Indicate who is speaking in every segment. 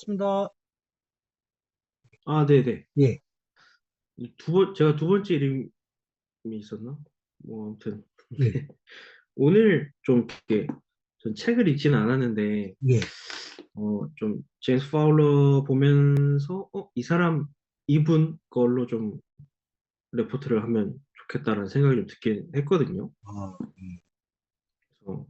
Speaker 1: 반갑습니다.
Speaker 2: 아, 네네.
Speaker 1: 예,
Speaker 2: 제가 두 번째 이름이 있었나? 뭐, 아무튼.
Speaker 1: 예,
Speaker 2: 오늘 좀 이렇게, 전 책을 읽지는 않았는데,
Speaker 1: 예.
Speaker 2: 좀, 제임스 파울러 보면서, 이 사람, 이분 걸로 좀 레포트를 하면 좋겠다라는 생각이 좀 듣긴 했거든요.
Speaker 1: 아, 예,
Speaker 2: 그래서,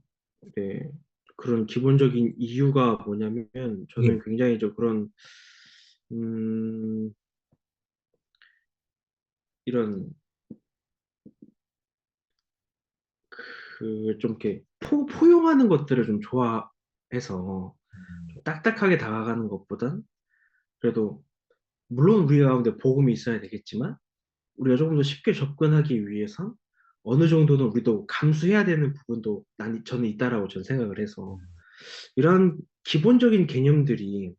Speaker 2: 네, 그런 기본적인 이유가 뭐냐면,
Speaker 1: 예,
Speaker 2: 저는 굉장히 그런, 음, 이런, 좀 이렇게 포용하는 것들을 좀 좋아해서, 좀 딱딱하게 다가가는 것보단 그래도 물론 우리 가운데 복음이 있어야 되겠지만 우리가 조금 더 쉽게 접근하기 위해선 어느 정도는 우리도 감수해야 되는 부분도 저는 있다라고 저는 생각을 해서 이런 기본적인 개념들이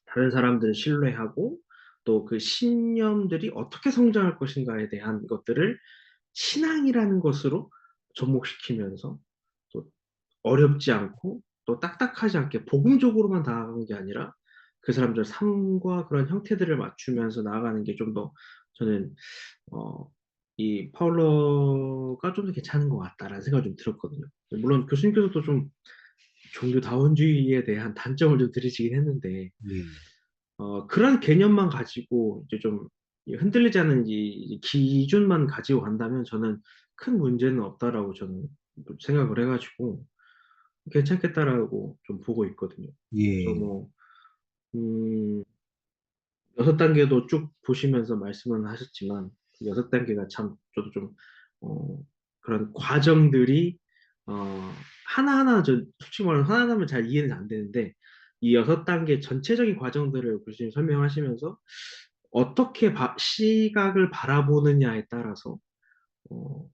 Speaker 2: 다른 사람들을 신뢰하고 또 그 신념들이 어떻게 성장할 것인가에 대한 것들을 신앙이라는 것으로 접목시키면서 또 어렵지 않고 또 딱딱하지 않게 복음적으로만 나아가는 게 아니라 그 사람들 삶과 그런 형태들을 맞추면서 나아가는 게 좀 더 저는 어, 이 파울러가 좀 더 괜찮은 것 같다라는 생각이 좀 들었거든요. 물론 교수님께서도 좀 종교다원주의에 대한 단점을 좀 들으시긴 했는데
Speaker 1: 예.
Speaker 2: 그런 개념만 가지고 이제 좀 흔들리지 않는 이 기준만 가지고 간다면 저는 큰 문제는 없다라고 저는 생각을 해가지고 괜찮겠다라고 좀 보고 있거든요. 그래서
Speaker 1: 예.
Speaker 2: 뭐, 6단계도 쭉 보시면서 말씀은 하셨지만, 그 6단계가 참, 저도 좀, 어, 그런 과정들이, 어, 하나하나, 솔직히 말하면 하나하나면 잘 이해는 안 되는데, 이 6단계 전체적인 과정들을 교수님 설명하시면서, 어떻게 시각을 바라보느냐에 따라서, 어,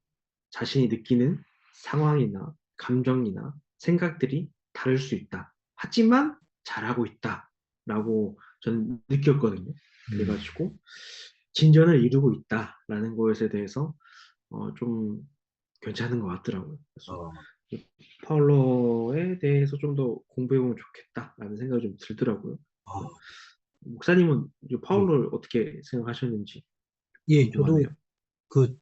Speaker 2: 자신이 느끼는 상황이나 감정이나 생각들이 다를 수 있다. 하지만 잘하고 있다. 라고 저는 느꼈거든요. 그래가지고 진전을 이루고 있다라는 것에 대해서 좀 괜찮은 것 같더라고요. 그래서
Speaker 1: 어,
Speaker 2: 이 파울러에 대해서 좀 더 공부해보면 좋겠다라는 생각이 좀 들더라고요. 그래서
Speaker 1: 아,
Speaker 2: 목사님은 이
Speaker 1: 예.
Speaker 2: 파울러를 어떻게 생각하셨는지
Speaker 1: 예, 저도
Speaker 2: 궁금하네요.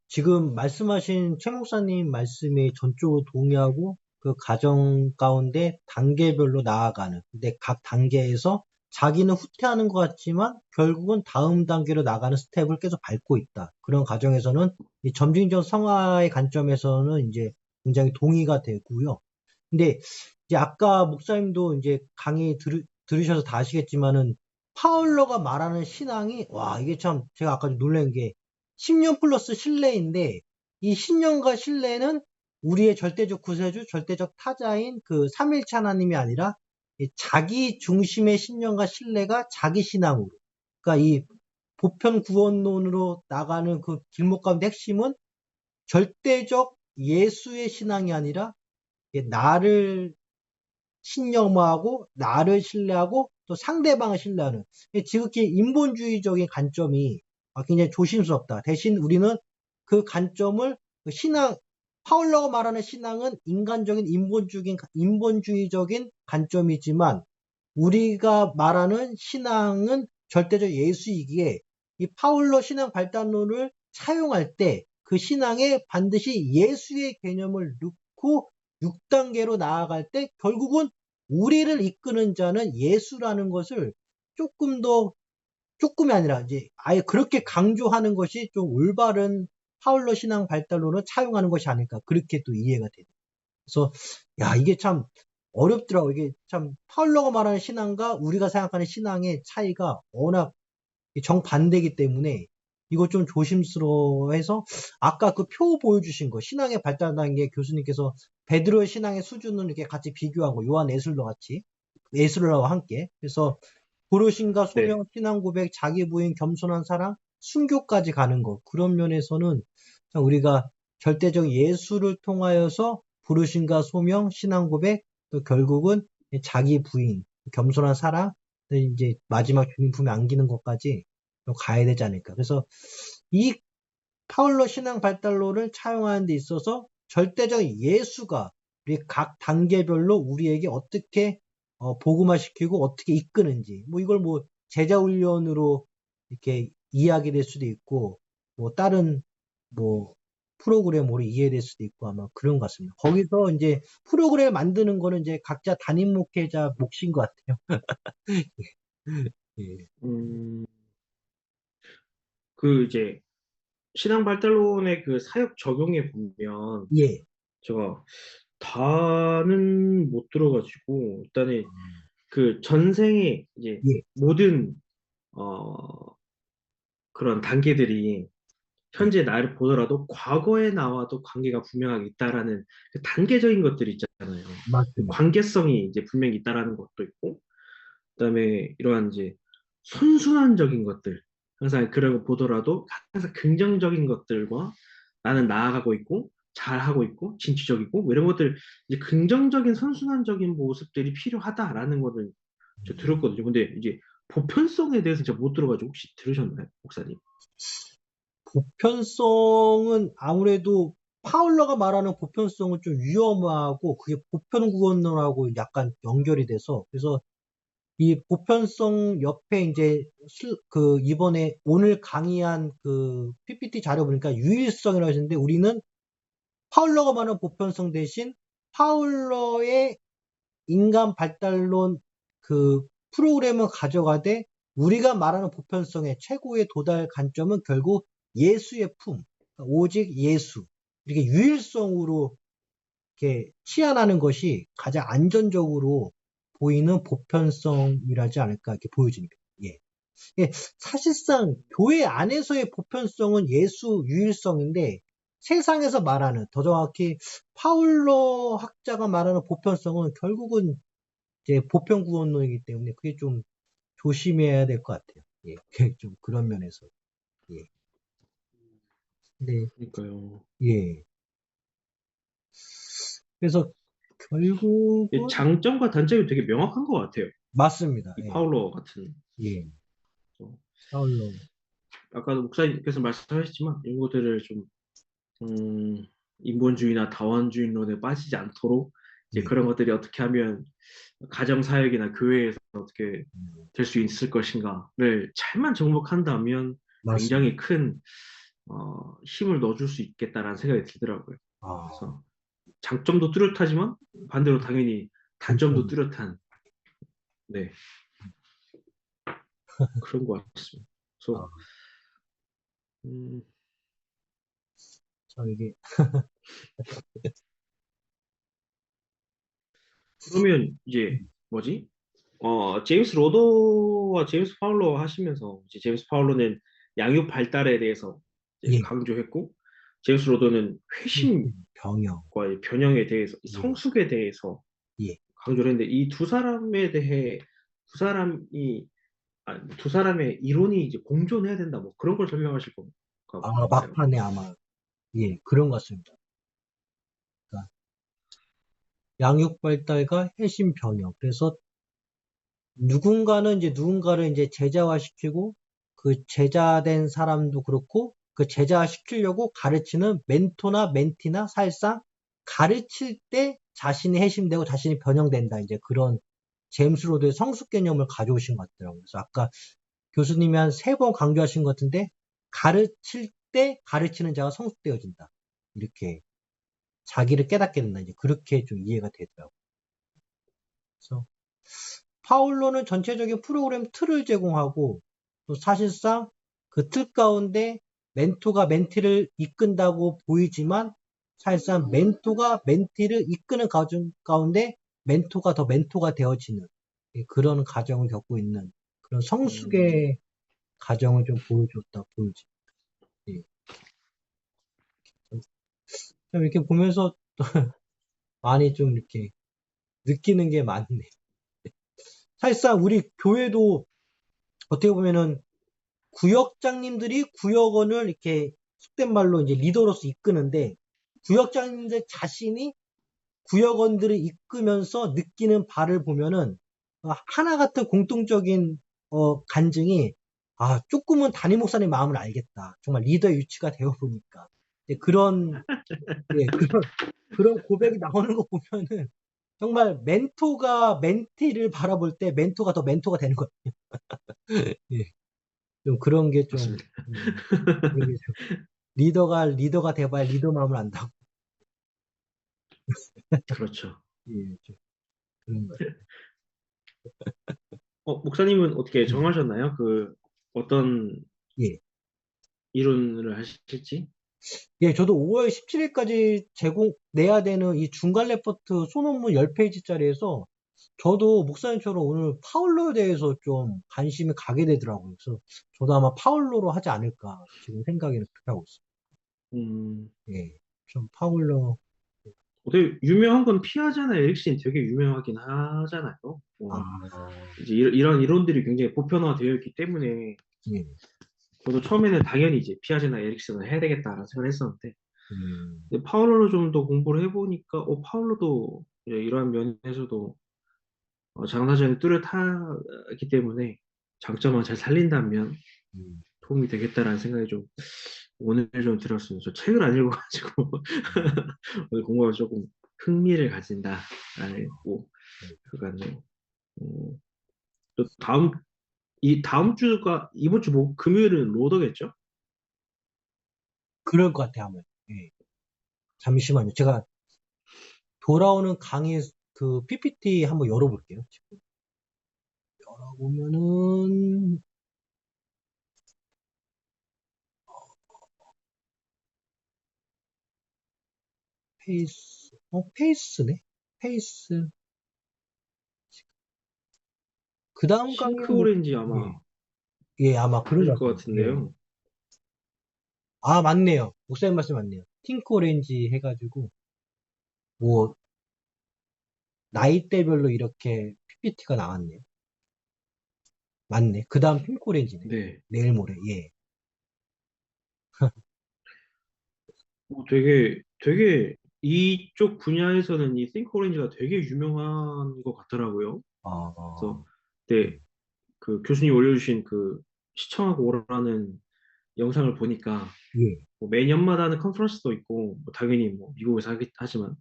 Speaker 1: 지금 말씀하신 최 목사님 말씀에 전적으로 동의하고 그 가정 가운데 단계별로 나아가는. 근데 각 단계에서 자기는 후퇴하는 것 같지만 결국은 다음 단계로 나가는 스텝을 계속 밟고 있다. 그런 과정에서는 이 점진적 성화의 관점에서는 이제 굉장히 동의가 되고요. 근데 이제 아까 목사님도 이제 강의 들으셔서 다 아시겠지만은 파울러가 말하는 신앙이 와 이게 참 제가 아까 좀 놀란 게 신념 플러스 신뢰인데 이 신념과 신뢰는 우리의 절대적 구세주, 절대적 타자인 그 삼일체 하나님이 아니라 이 자기 중심의 신념과 신뢰가 자기 신앙으로 그러니까 이 보편 구원론으로 나가는 그 길목 가운데 핵심은 절대적 예수의 신앙이 아니라 나를 신념화하고 나를 신뢰하고 또 상대방을 신뢰하는 지극히 인본주의적인 관점이 굉장히 조심스럽다. 대신 우리는 그 관점을 신앙 파울러가 말하는 신앙은 인간적인 인본주의적인 관점이지만 우리가 말하는 신앙은 절대적 예수이기에 이 파울러 신앙 발단론을 사용할 때 그 신앙에 반드시 예수의 개념을 넣고 6단계로 나아갈 때 결국은 우리를 이끄는 자는 예수라는 것을 조금 더 조금이 아니라 이제 아예 그렇게 강조하는 것이 좀 올바른 파울러 신앙 발달론을 차용하는 것이 아닐까 그렇게 또 이해가 돼요. 그래서 야 이게 참 어렵더라고. 이게 참 파울러가 말하는 신앙과 우리가 생각하는 신앙의 차이가 워낙 정반대이기 때문에 이거 좀 조심스러워해서 아까 그 표 보여주신 거 신앙의 발달 단계 교수님께서 베드로의 신앙의 수준을 이렇게 같이 비교한 거 요한 에슬러 같이 에슬러와 함께 그래서 고르심과
Speaker 2: 네.
Speaker 1: 소명, 신앙 고백, 자기 부인, 겸손한 사랑, 순교까지 가는 것. 그런 면에서는 참 우리가 절대적 예수를 통하여서 부르심과 소명, 신앙 고백, 또 결국은 자기 부인, 겸손한 사랑, 또 이제 마지막 주님 품에 안기는 것까지 좀 가야 되지 않을까. 그래서 이 파울러 신앙 발달론을 차용하는 데 있어서 절대적 예수가 우리 각 단계별로 우리에게 어떻게 복음화 시키고 어떻게 이끄는지, 뭐 이걸 뭐 제자 훈련으로 이렇게 이야기될 수도 있고, 뭐 다른 뭐 프로그램으로 이해될 수도 있고 아마 그런 것 같습니다. 거기서 이제 프로그램 만드는 거는 이제 각자 담임 목회자 몫인 것 같아요. 예,
Speaker 2: 음, 그 이제 신앙 발달론의 그 사역 적용에 보면
Speaker 1: 예,
Speaker 2: 제가 다는 못 들어가지고 일단은 그 전생에 이제
Speaker 1: 예,
Speaker 2: 모든 어 그런 단계들이
Speaker 1: 예,
Speaker 2: 현재 나를 보더라도 과거에 나와도 관계가 분명하게 있다라는 그 단계적인 것들이 있잖아요. 그
Speaker 1: 맞습니다.
Speaker 2: 관계성이 이제 분명히 있다라는 것도 있고, 그다음에 이러한 이제 선순환적인 것들, 항상 그런 거 보더라도 항상 긍정적인 것들과 나는 나아가고 있고 잘하고 있고 진취적이고 뭐 이런 것들 이제 긍정적인 선순환적인 모습들이 필요하다라는 거는 저 들었거든요. 근데 이제 보편성에 대해서 제가 못 들어가지고 혹시 들으셨나요, 목사님?
Speaker 1: 보편성은 아무래도 파울러가 말하는 보편성은 좀 위험하고 그게 보편 구원론하고 약간 연결이 돼서 그래서 이 보편성 옆에 이제 그 이번에 오늘 강의한 그 PPT 자료 보니까 유일성이라고 하시는데 우리는 파울러가 말하는 보편성 대신 파울러의 인간 발달론 그 프로그램을 가져가되 우리가 말하는 보편성의 최고의 도달 관점은 결국 예수의 품, 그러니까 오직 예수, 이렇게 유일성으로 이렇게 치환하는 것이 가장 안전적으로 보이는 보편성이라지 않을까 이렇게 보여집니다. 예. 예, 사실상 교회 안에서의 보편성은 예수 유일성인데 세상에서 말하는 더 정확히 파울로 학자가 말하는 보편성은 결국은 이제 보편구원론이기 때문에 그게 좀 조심해야 될 것 같아요. 예, 좀 그런 면에서. 예. 근데,
Speaker 2: 그러니까요.
Speaker 1: 예. 그래서
Speaker 2: 이
Speaker 1: 결국은,
Speaker 2: 장점과 단점이 되게 명확한 것 같아요.
Speaker 1: 맞습니다.
Speaker 2: 이
Speaker 1: 예.
Speaker 2: 파울러 같은.
Speaker 1: 예.
Speaker 2: 거.
Speaker 1: 파울로.
Speaker 2: 아까도 목사님께서 말씀하셨지만 이런 것들을 좀 인본주의나 다원주의론에 빠지지 않도록 이제
Speaker 1: 예.
Speaker 2: 그런 것들이 어떻게 하면 가정 사역이나 교회에서 어떻게 될 수 있을 것인가를 잘만 정복한다면
Speaker 1: 맞습니다.
Speaker 2: 굉장히 큰 힘을 넣어줄 수 있겠다라는 생각이 들더라고요.
Speaker 1: 아,
Speaker 2: 그래서 장점도 뚜렷하지만 반대로 당연히 단점도
Speaker 1: 단점.
Speaker 2: 뚜렷한 네 그런 것 같습니다.
Speaker 1: 아,
Speaker 2: 그래서 음,
Speaker 1: 참 이게,
Speaker 2: 그러면 이제 뭐지? 제임스 로더와 제임스 파울로 하시면서 이제 제임스 파울로는 양육 발달에 대해서 이제
Speaker 1: 예.
Speaker 2: 강조했고 제임스 로더는 회심과
Speaker 1: 병영.
Speaker 2: 변형에 대해서
Speaker 1: 예.
Speaker 2: 성숙에 대해서
Speaker 1: 예.
Speaker 2: 강조를 했는데 이 두 사람에 대해 두 사람이 두 사람의 이론이 이제 공존해야 된다 뭐 그런 걸 설명하실 건가요?
Speaker 1: 막판에 아마, 예, 그런 것 같습니다. 그러니까 양육 발달과 회심 병영. 그래서 누군가는 이제 누군가를 이제 제자화시키고 그 제자된 사람도 그렇고 그 제자화시키려고 가르치는 멘토나 멘티나 사실상 가르칠 때 자신이 회심되고 자신이 변형된다. 이제 그런 제임스 로드의 성숙 개념을 가져오신 것 같더라고요. 그래서 아까 교수님이 한 세 번 강조하신 것 같은데 가르칠 때 가르치는 자가 성숙되어진다. 이렇게 자기를 깨닫게 된다. 이제 그렇게 좀 이해가 되더라고요. 그래서 파울로는 전체적인 프로그램 틀을 제공하고 또 사실상 그 틀 가운데 멘토가 멘티를 이끈다고 보이지만 사실상 멘토가 멘티를 이끄는 과정 가운데 멘토가 더 멘토가 되어지는 그런 과정을 겪고 있는 그런
Speaker 2: 음,
Speaker 1: 성숙의 과정을 좀 보여줬다 보여지. 예. 좀 이렇게 보면서 많이 좀 이렇게 느끼는 게 많네. 사실상 우리 교회도 어떻게 보면은 구역장님들이 구역원을 이렇게 속된 말로 이제 리더로서 이끄는데 구역장님들 자신이 구역원들을 이끌면서 느끼는 바를 보면은 하나 같은 공통적인 간증이 조금은 담임 목사님 마음을 알겠다. 정말 리더의 위치가 되어 보니까 그런 예, 그런 고백이 나오는 거 보면은 정말 멘토가 멘티를 바라볼 때 멘토가 더 멘토가 되는 것 같아요. 예. 좀 그런 게 좀,
Speaker 2: 맞습니다.
Speaker 1: 그런 게 좀, 리더가 돼봐야 리더 마음을 안다고.
Speaker 2: 그렇죠.
Speaker 1: 예, 좀 그런 것 같아요.
Speaker 2: 목사님은 어떻게
Speaker 1: 예.
Speaker 2: 정하셨나요? 어떤
Speaker 1: 예.
Speaker 2: 이론을 하실지?
Speaker 1: 예, 저도 5월 17일까지 내야 되는 이 중간 레포트 소논문 10페이지짜리에서 저도 목사님처럼 오늘 파울로에 대해서 좀 관심이 가게 되더라고요. 그래서 저도 아마 파울로로 하지 않을까 지금 생각에는 그렇게 하고
Speaker 2: 음,
Speaker 1: 있어요. 예, 좀 파울로.
Speaker 2: 되게 유명한 건 피아제나 에릭슨이 되게 유명하긴 하잖아요.
Speaker 1: 아,
Speaker 2: 이제 이런 이론들이 굉장히 보편화되어 있기 때문에
Speaker 1: 예,
Speaker 2: 저도 처음에는 당연히 이제 피아제나 에릭슨을 해야 되겠다라는 생각을 했었는데
Speaker 1: 음,
Speaker 2: 근데 파울로를 좀 더 공부를 해보니까 파울로도 이제 이러한 면에서도 장사전이 뚜렷하기 때문에 장점만 잘 살린다면
Speaker 1: 음,
Speaker 2: 도움이 되겠다라는 생각이 좀 오늘 좀 들었습니다. 저 책을 안 읽어가지고
Speaker 1: 음,
Speaker 2: 오늘 공부가 조금 흥미를 가진다라는 거
Speaker 1: 네.
Speaker 2: 그간요. 음, 또 다음 주가 이번 주 금요일은 로더겠죠?
Speaker 1: 그럴 것 같아요, 아마. 예, 잠시만요. 제가 돌아오는 강의 그 PPT 한번 열어볼게요. 지금 열어보면은 페이스네? 페이스. 그 다음
Speaker 2: 싱크
Speaker 1: 강의는 뭐,
Speaker 2: 오렌지
Speaker 1: 예,
Speaker 2: 아마
Speaker 1: 예, 아마 그런
Speaker 2: 하실
Speaker 1: 것
Speaker 2: 것
Speaker 1: 같아요. 예.
Speaker 2: 같은데요.
Speaker 1: 아, 맞네요. 목사님 말씀 맞네요. 팅크 오렌지 해가지고, 뭐, 나이대별로 이렇게 PPT가 나왔네요. 맞네. 그 다음 핑크 오렌지네.
Speaker 2: 네.
Speaker 1: 내일 모레, 예.
Speaker 2: 되게 이쪽 분야에서는 이 싱크 오렌지가 되게 유명한 것 같더라고요.
Speaker 1: 아,
Speaker 2: 그래서 네, 그 교수님 올려주신 시청하고 오라는 영상을 보니까
Speaker 1: 예.
Speaker 2: 뭐 매년마다 하는 컨퍼런스도 있고 뭐 당연히 뭐 미국에서 하지만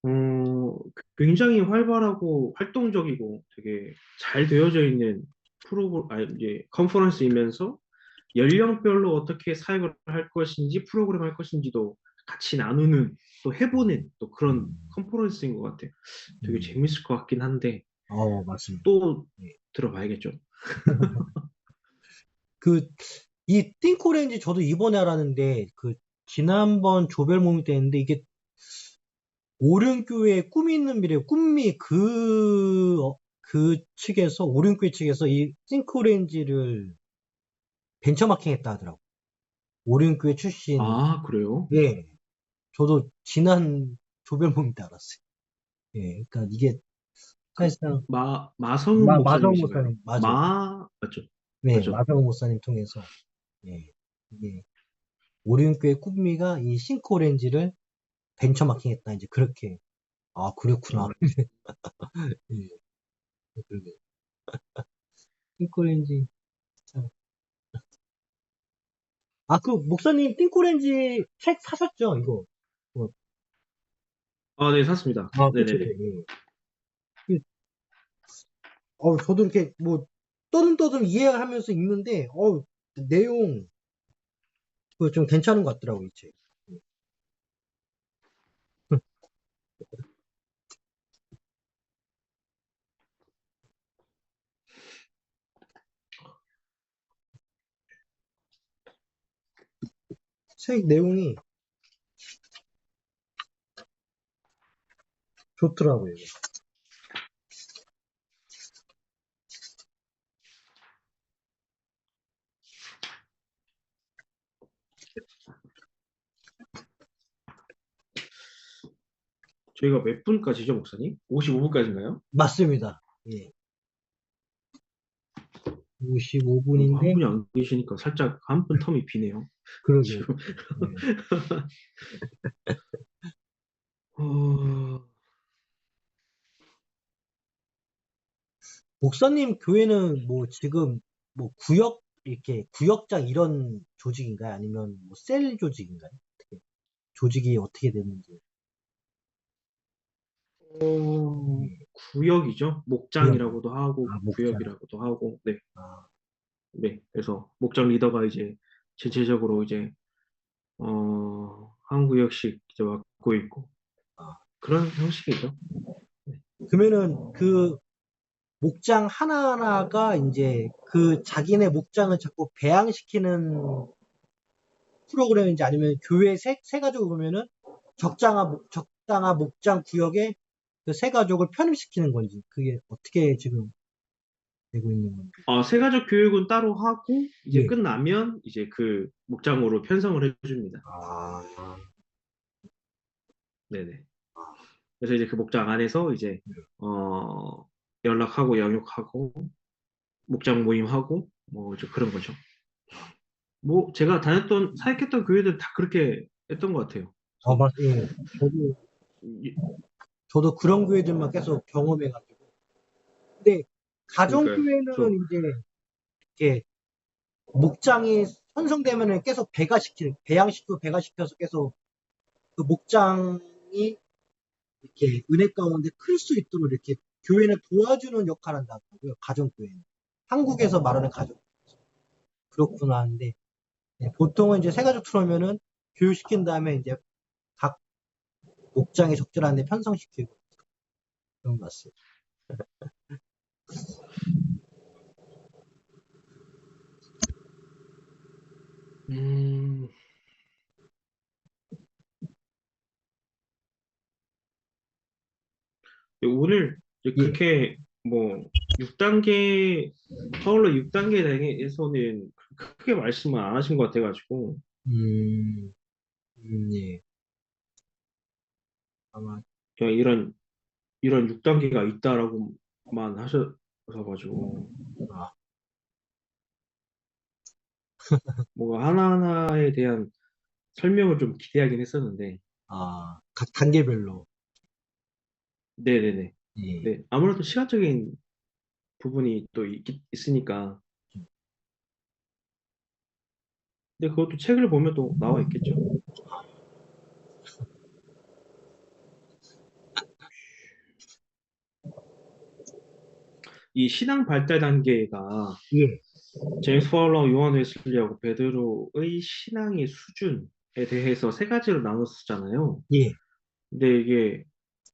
Speaker 1: 음,
Speaker 2: 굉장히 활발하고 활동적이고 되게 잘 되어져 있는 이제 컨퍼런스이면서 연령별로 어떻게 사역을 할 것인지 프로그램 할 것인지도 같이 나누는 또 해보는 또 그런
Speaker 1: 음,
Speaker 2: 컨퍼런스인 것 같아요. 되게
Speaker 1: 음.
Speaker 2: 재밌을 것 같긴 한데
Speaker 1: 맞습니다.
Speaker 2: 또
Speaker 1: 예.
Speaker 2: 들어봐야겠죠.
Speaker 1: 그, 이 띵크 오렌지 저도 이번에 알았는데, 지난번 조별 모임 때 했는데, 이게 오륜교회 꿈이 있는 미래, 그 측에서, 오륜교회 측에서 이 띵크 오렌지를 벤처마킹 했다 하더라고. 오륜교회 출신,
Speaker 2: 아, 그래요?
Speaker 1: 예, 저도 지난 조별 모임 때 알았어요. 예, 그러니까 이게 사실상,
Speaker 2: 마성은
Speaker 1: 마성
Speaker 2: 목사님이신가요?
Speaker 1: 목사님, 맞아요.
Speaker 2: 맞죠?
Speaker 1: 네,
Speaker 2: 맞죠?
Speaker 1: 마성 목사님 통해서, 예, 이게, 오륜교회 꿈미가 이 싱크 오렌지를 벤처마킹 했다. 이제 그렇게, 아, 그랬구나.
Speaker 2: 어,
Speaker 1: 예, 그러게. 싱크 오렌지, 참. 아, 목사님, 띵코렌지 책 사셨죠, 이거? 어,
Speaker 2: 네, 샀습니다.
Speaker 1: 아, 그쵸,
Speaker 2: 네네네.
Speaker 1: 예. 저도 이렇게, 뭐, 떠듬떠듬 이해하면서 읽는데, 내용, 좀 괜찮은 것 같더라고요, 이 책. 책 내용이 좋더라고요, 이게.
Speaker 2: 저희가 몇 분까지죠, 목사님? 55분까지인가요?
Speaker 1: 맞습니다. 예.
Speaker 2: 한
Speaker 1: 55분인데,
Speaker 2: 분이 안 계시니까 살짝 한 분 텀이 비네요.
Speaker 1: 그러게요.
Speaker 2: 지금.
Speaker 1: 예.
Speaker 2: 어,
Speaker 1: 목사님 교회는 뭐 지금, 뭐 이렇게 구역장 이런 조직인가요? 아니면 뭐 셀 조직인가요? 조직이 어떻게 됐는지.
Speaker 2: 어,
Speaker 1: 예,
Speaker 2: 구역이죠.
Speaker 1: 구역이요.
Speaker 2: 목장이라고도 하고
Speaker 1: 아, 목장.
Speaker 2: 구역이라고도 하고 네,
Speaker 1: 아,
Speaker 2: 네. 그래서 목장 리더가 이제 전체적으로 이제 한 구역씩 이제 맡고 있고
Speaker 1: 아.
Speaker 2: 그런 형식이죠. 네.
Speaker 1: 그러면은 그 목장 하나하나가 이제 그 자기네 목장을 자꾸 배양시키는 프로그램인지 아니면 교회 세 가족을 보면은 적당한 목장 구역에 그 세 가족을 편입시키는 건지 그게 어떻게 지금 되고 있는 건지.
Speaker 2: 세가족 교육은 따로 하고 이제
Speaker 1: 예.
Speaker 2: 끝나면 이제 그 목장으로 편성을 해줍니다.
Speaker 1: 아,
Speaker 2: 네네. 그래서 이제 그 목장 안에서 이제 어, 연락하고 영역하고 목장 모임하고 뭐 이제 그런 거죠. 뭐 제가 다녔던 사역했던 교회들 다 그렇게 했던 것 같아요. 그래서
Speaker 1: 예. 저도,
Speaker 2: 이-
Speaker 1: 저도 그런 교회들만 계속 경험해가지고. 근데
Speaker 2: 그러니까요. 그래서
Speaker 1: 가정교회는 이제 이렇게 목장이 편성되면은 계속 배양시키고 배가시켜서 계속 그 목장이 이렇게 은혜 가운데 클 수 있도록 이렇게 교회는 도와주는 역할을 한다고요. 가정교회는. 한국에서 말하는 가정. 그렇구나 하는데 예, 보통은 이제 세 가족 틀으면은 교육시킨 다음에 이제 각 목장에 적절한 데 편성시키고 그런 것 같습니다.
Speaker 2: 음, 오늘 이제
Speaker 1: 예.
Speaker 2: 그렇게 뭐 6단계 파울러 6단계에 대해서는 크게 말씀을 안 하신 것 같아가지고
Speaker 1: 음, 예. 아마
Speaker 2: 그냥 이런 6단계가 있다라고만 하셔가지고
Speaker 1: 아,
Speaker 2: 뭔가 하나하나에 대한 설명을 좀 기대하긴 했었는데
Speaker 1: 각 단계별로
Speaker 2: 네네네.
Speaker 1: 예.
Speaker 2: 네, 아무래도 시간적인 부분이 또 있으니까 근데 그것도 책을 보면 또 나와 있겠죠. 이 신앙 발달 단계가
Speaker 1: 예.
Speaker 2: 제임스 파울러, 요한 웨슬리하고 베드로의 신앙의 수준에 대해서 세 가지로 나눴었잖아요.
Speaker 1: 예.
Speaker 2: 근데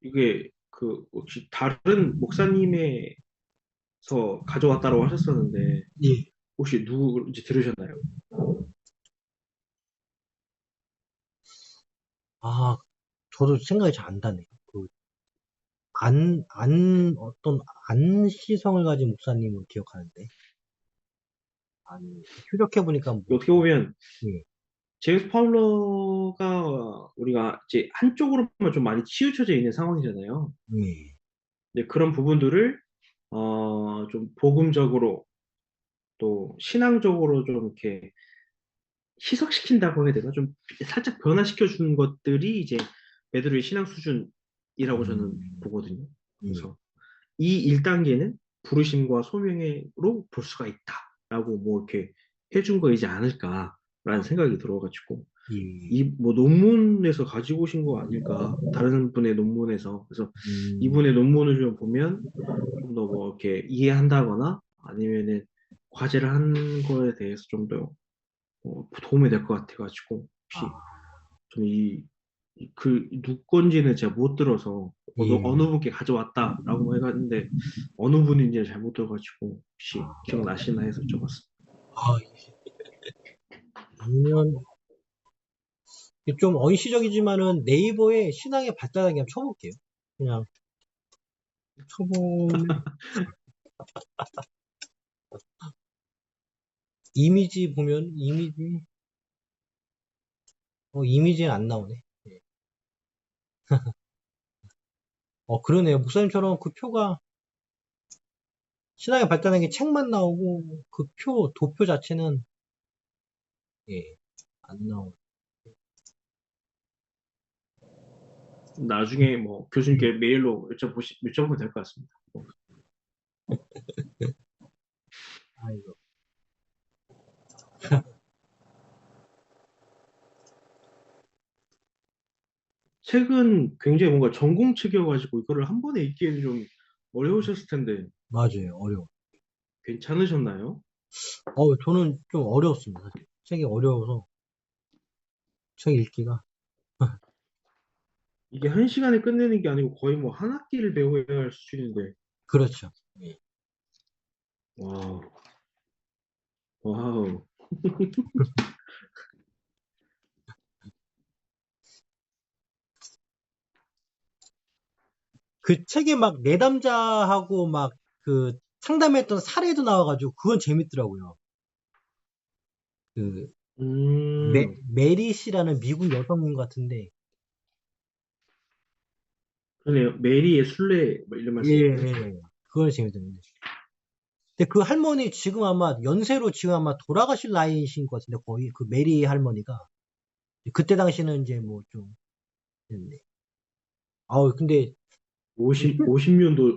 Speaker 2: 이게 그 혹시 다른 목사님에서 가져왔다고 하셨었는데
Speaker 1: 예.
Speaker 2: 혹시 누구인지 들으셨나요?
Speaker 1: 아, 저도 생각이 잘 안 나네요. 어떤 안시성을 가진 목사님을 기억하는데, 추적해보니까 뭐,
Speaker 2: 어떻게 보면
Speaker 1: 예,
Speaker 2: 제임스 파울러가 우리가 이제 한쪽으로만 좀 많이 치우쳐져 있는 상황이잖아요.
Speaker 1: 예,
Speaker 2: 근데 그런 부분들을 좀 복음적으로 또 신앙적으로 좀 이렇게 희석시킨다고 해야 되나? 좀 살짝 변화시켜 주는 것들이 이제 베드로의 신앙 수준이라고 저는
Speaker 1: 음,
Speaker 2: 보거든요.
Speaker 1: 예,
Speaker 2: 그래서 이 1단계는 부르심과 소명으로 볼 수가 있다라고 뭐 이렇게 해준 거이지 않을까라는
Speaker 1: 아,
Speaker 2: 생각이 들어가지고
Speaker 1: 예,
Speaker 2: 이 뭐 논문에서 가지고 오신 거 아닐까 다른 분의 논문에서 그래서
Speaker 1: 음,
Speaker 2: 이분의 논문을 좀 보면 좀 더 뭐 이렇게 이해한다거나 아니면은 과제를 한 거에 대해서 좀더 도움이 될 것 같아가지고 혹시
Speaker 1: 아,
Speaker 2: 저는 그 누건지는 제가 못 들어서 어느
Speaker 1: 예,
Speaker 2: 분께 가져왔다라고 해갔는데 어느 분인지 잘 못 들어가지고 혹시
Speaker 1: 아,
Speaker 2: 기억나시나 해서 여쭤봤습니다.
Speaker 1: 아, 아니면, 좀 언시적이지만은 네이버에 신앙의 발달하기 한번 쳐볼게요. 그냥 쳐보면, 이미지 보면, 이미지는 안 나오네. 예. 그러네요. 목사님처럼 그 표가 신학에 발달한 게 책만 나오고 그 도표 자체는 예, 안 나오고.
Speaker 2: 나중에 뭐
Speaker 1: 예.
Speaker 2: 교수님께 메일로 여쭤보면 될 것 같습니다.
Speaker 1: 아이고.
Speaker 2: 책은 굉장히 뭔가 전공책이어가지고 이거를 한 번에 읽기에는 좀 어려우셨을 텐데
Speaker 1: 맞아요. 어려워.
Speaker 2: 괜찮으셨나요?
Speaker 1: 저는 좀 어려웠습니다. 사실. 책이 어려워서 책 읽기가.
Speaker 2: 이게 한 시간에 끝내는 게 아니고 거의 뭐 한 학기를 배워야 할 수준인데,
Speaker 1: 그렇죠. 예.
Speaker 2: 와우, 와우.
Speaker 1: 그 책에 막 내담자하고 막 그 상담했던 사례도 나와가지고 그건 재밌더라고요. 그
Speaker 2: 음,
Speaker 1: 메리 씨라는 미국 여성인 것 같은데
Speaker 2: 그러네요. 메리의 순례, 뭐 이런
Speaker 1: 예,
Speaker 2: 말씀이세요?
Speaker 1: 예. 그건 재밌던데. 근데 그 할머니 지금 아마 연세로 지금 아마 돌아가실 나이신 것 같은데 거의 그 메리 할머니가 그때 당시는 이제 뭐 좀 됐네. 근데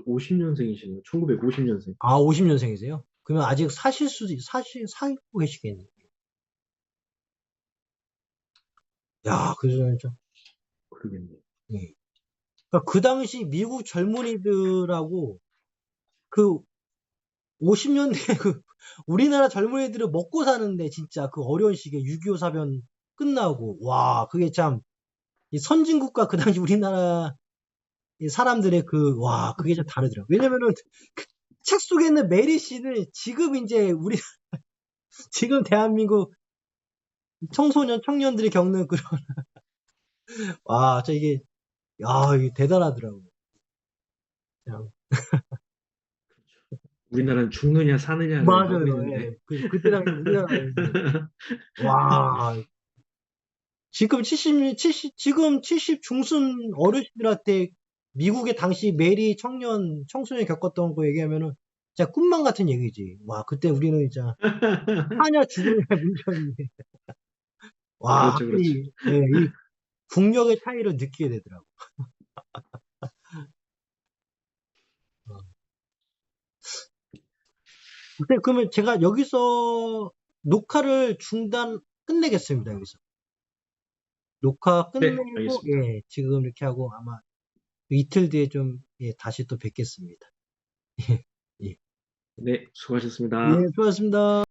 Speaker 2: 50년생이시네요. 1950년생.
Speaker 1: 50년생이세요? 그러면 아직 살고 계시겠네. 야, 좀,
Speaker 2: 그러겠네요.
Speaker 1: 예. 그러니까 그 당시 미국 젊은이들하고 그 50년대 그 우리나라 젊은이들은 먹고 사는데 진짜 그 어려운 시기에 6.25 사변 끝나고 와 그게 참 이 선진국과 그 당시 우리나라 이 사람들의 그게 좀 다르더라고요. 왜냐면은 그 책 속에 있는 메리 씨는 지금 이제 지금 대한민국 청소년 청년들이 겪는 그런 이게 이게 대단하더라고요. 그냥.
Speaker 2: 우리나라는 죽느냐 사느냐를 하고
Speaker 1: 맞아요.
Speaker 2: 있는데.
Speaker 1: 예. 그때 당시 우리나라는 와 지금 70 중순 어르신들한테 미국의 당시 메리 청소년이 겪었던 거 얘기하면은 진짜 꿈만 같은 얘기지. 와, 그때 우리는 진짜 사냐 죽으냐 문제였는데. 와,
Speaker 2: 그렇죠, 그렇죠.
Speaker 1: 확실히, 예, 이 국력의 차이를 느끼게 되더라고. 어. 근데 그러면 제가 여기서 녹화를 끝내겠습니다, 여기서. 녹화
Speaker 2: 네,
Speaker 1: 끝내고,
Speaker 2: 알겠습니다.
Speaker 1: 예, 지금 이렇게 하고 아마 이틀 뒤에 예, 다시 또 뵙겠습니다. 예, 예.
Speaker 2: 네,
Speaker 1: 예,
Speaker 2: 수고하셨습니다.
Speaker 1: 수고하셨습니다.